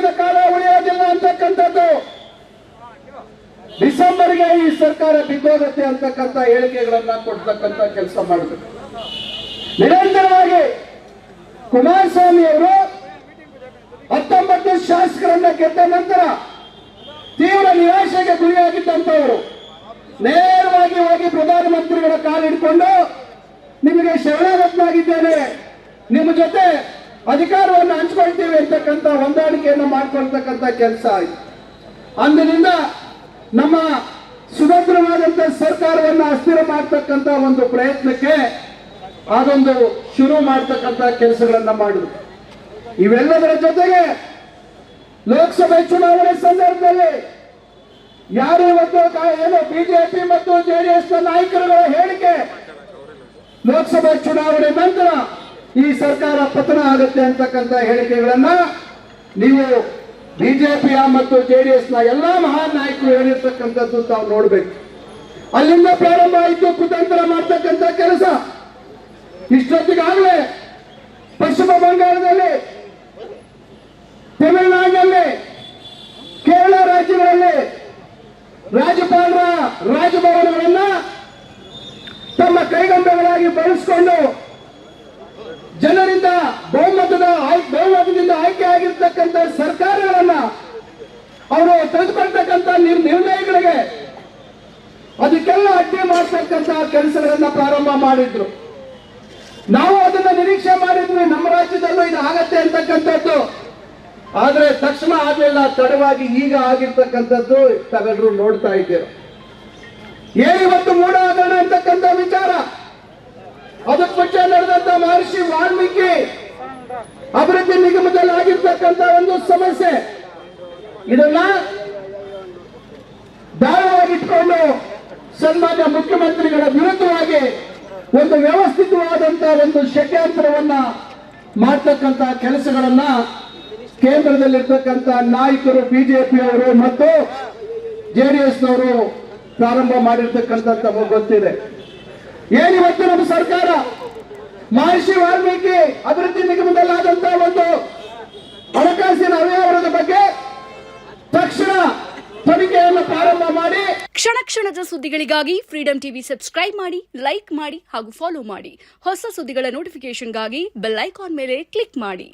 ಹೆಚ್ಚಿನ ಕಾಲ ಉಳಿಯೋದಿಲ್ಲ ಅಂತಕ್ಕಂಥದ್ದು, ಡಿಸೆಂಬರ್ಗೆ ಈ ಸರ್ಕಾರ ಬಿದ್ದೋಗುತ್ತೆ ಅಂತಕ್ಕಂಥ ಹೇಳಿಕೆಗಳನ್ನ ಕೊಡ್ತಕ್ಕಂಥ ಕೆಲಸ ಮಾಡಿದ್ರು. ನಿರಂತರವಾಗಿ ಕುಮಾರಸ್ವಾಮಿ ಅವರು 19 ಶಾಸಕರನ್ನ ಗೆದ್ದ ನಂತರ ತೀವ್ರ ನಿರಾಶೆಗೆ ಗುರಿಯಾಗಿದ್ದಂತವರು ನೇರವಾಗಿ ಹೋಗಿ ಪ್ರಧಾನಮಂತ್ರಿಗಳ ಕಾಲಿಡ್ಕೊಂಡು ನಿಮಗೆ ಶರಣಾಗತನಾಗಿದ್ದೇನೆ, ನಿಮ್ಮ ಜೊತೆ ಅಧಿಕಾರವನ್ನು ಹಂಚ್ಕೊಳ್ತೀವಿ ಅಂತಕ್ಕಂಥ ಹೊಂದಾಣಿಕೆಯನ್ನು ಮಾಡ್ಕೊಳ್ತಕ್ಕಂಥ ಕೆಲಸ ಆಯಿತು. ಅಂದಿನಿಂದ ನಮ್ಮ ಸುಭದ್ರವಾದಂತ ಸರ್ಕಾರವನ್ನು ಅಸ್ಥಿರ ಮಾಡ್ತಕ್ಕಂಥ ಒಂದು ಪ್ರಯತ್ನಕ್ಕೆ ಅದೊಂದು ಶುರು ಮಾಡ್ತಕ್ಕಂಥ ಕೆಲಸಗಳನ್ನ ಮಾಡಿದ್ರು. ಇವೆಲ್ಲದರ ಜೊತೆಗೆ ಲೋಕಸಭೆ ಚುನಾವಣೆ ಸಂದರ್ಭದಲ್ಲಿ ಯಾರು ಏನು ಬಿಜೆಪಿ ಮತ್ತು ಜೆಡಿಎಸ್ ನಾಯಕರುಗಳ ಹೇಳಿಕೆ, ಲೋಕಸಭೆ ಚುನಾವಣೆ ನಂತರ ಈ ಸರ್ಕಾರ ಪತನ ಆಗುತ್ತೆ ಅಂತಕ್ಕಂಥ ಹೇಳಿಕೆಗಳನ್ನ ನೀವು ಬಿಜೆಪಿಯ ಮತ್ತು ಜೆಡಿಎಸ್ ನ ಎಲ್ಲಾ ಮಹಾನ್ ನಾಯಕರು ಹೇಳಿರ್ತಕ್ಕಂಥದ್ದು ತಾವು ನೋಡ್ಬೇಕು. ಅಲ್ಲಿಂದ ಪ್ರಾರಂಭ ಆಯಿತು ಕುತಂತ್ರ ಮಾಡ್ತಕ್ಕಂಥ ಕೆಲಸ. ಇಷ್ಟೊತ್ತಿಗಾಗಲೇ ಪಶ್ಚಿಮ ಬಂಗಾಳದಲ್ಲಿ, ತಮಿಳುನಾಡಿನಲ್ಲಿ, ಕೇರಳ ರಾಜ್ಯಗಳಲ್ಲಿ ರಾಜ್ಯಪಾಲರ ರಾಜಭವನಗಳನ್ನ ತಮ್ಮ ಕೈಗೊಂಬೆಗಳಾಗಿ ಬಳಸಿಕೊಂಡು ಜನರಿಂದ ಬಹುಮತದಿಂದ ಆಯ್ಕೆ ಆಗಿರ್ತಕ್ಕಂಥ ಸರ್ಕಾರಗಳನ್ನ ಅವರು ತೆಗೆದುಕೊಳ್ತಕ್ಕಂಥ ನಿರ್ಣಯಗಳಿಗೆ ಅದಕ್ಕೆಲ್ಲ ಅಡ್ಡಿ ಮಾಡ್ತಕ್ಕಂಥ ಕೆಲಸಗಳನ್ನ ಪ್ರಾರಂಭ ಮಾಡಿದ್ರು. ನಾವು ಅದನ್ನ ನಿರೀಕ್ಷೆ ಮಾಡಿದ್ವಿ, ನಮ್ಮ ರಾಜ್ಯದಲ್ಲೂ ಇದು ಆಗತ್ತೆ ಅಂತಕ್ಕಂಥದ್ದು. ಆದ್ರೆ ತಕ್ಷಣ ಆಗ್ಲಿಲ್ಲ, ತಡವಾಗಿ ಈಗ ಆಗಿರ್ತಕ್ಕಂಥದ್ದು ತಾವೆಲ್ಲರೂ ನೋಡ್ತಾ ಇದ್ದೀರ. ಏನಿವತ್ತು ಮೂಢ ಹಗರಣ ಅಂತಕ್ಕಂಥ ವಿಚಾರ, ಅದಕ್ಕೆ ಮುಂಚೆ ನಡೆದಂತ ಮಹರ್ಷಿ ವಾಲ್ಮೀಕಿ ಅಭಿವೃದ್ಧಿ ನಿಗಮದಲ್ಲಿ ಆಗಿರ್ತಕ್ಕಂಥ ಒಂದು ಸಮಸ್ಯೆ, ಇದನ್ನ ದಾಳವಾಗಿಟ್ಕೊಂಡು ಸನ್ಮಾನ್ಯ ಮುಖ್ಯಮಂತ್ರಿಗಳ ವಿರುದ್ಧವಾಗಿ ಒಂದು ವ್ಯವಸ್ಥಿತವಾದಂತಹ ಒಂದು ಷಡ್ಯಂತ್ರವನ್ನ ಮಾಡ್ತಕ್ಕಂಥ ಕೆಲಸಗಳನ್ನ ಕೇಂದ್ರದಲ್ಲಿರ್ತಕ್ಕಂಥ ನಾಯಕರು ಬಿಜೆಪಿಯವರು ಮತ್ತು ಜೆಡಿಎಸ್ನವರು ಪ್ರಾರಂಭ ಮಾಡಿರ್ತಕ್ಕಂಥ ಗೊತ್ತಿದೆ. ಏನಿವತ್ತು ನಮ್ಮ ಸರ್ಕಾರ ಮಹರ್ಷಿ ವಾಲ್ಮೀಕಿ ಅಭಿವೃದ್ಧಿ ನಿಗಮದಲ್ಲಾದಂತಹ ಒಂದು ಹಣಕಾಸಿನ ಅವ್ಯವಹಾರದ ಬಗ್ಗೆ ತಕ್ಷಣ ತನಿಖೆಯನ್ನು ಪ್ರಾರಂಭ ಮಾಡಿ ಕ್ಷಣ ಕ್ಷಣದ ಸುದ್ದಿಗಳಿಗಾಗಿ ಫ್ರೀಡಂ ಟಿವಿ ಸಬ್ಸ್ಕ್ರೈಬ್ ಮಾಡಿ, ಲೈಕ್ ಮಾಡಿ ಹಾಗೂ ಫಾಲೋ ಮಾಡಿ. ಹೊಸ ಸುದ್ದಿಗಳ ನೋಟಿಫಿಕೇಶನ್ಗಾಗಿ ಬೆಲ್ ಐಕಾನ್ ಮೇಲೆ ಕ್ಲಿಕ್ ಮಾಡಿ.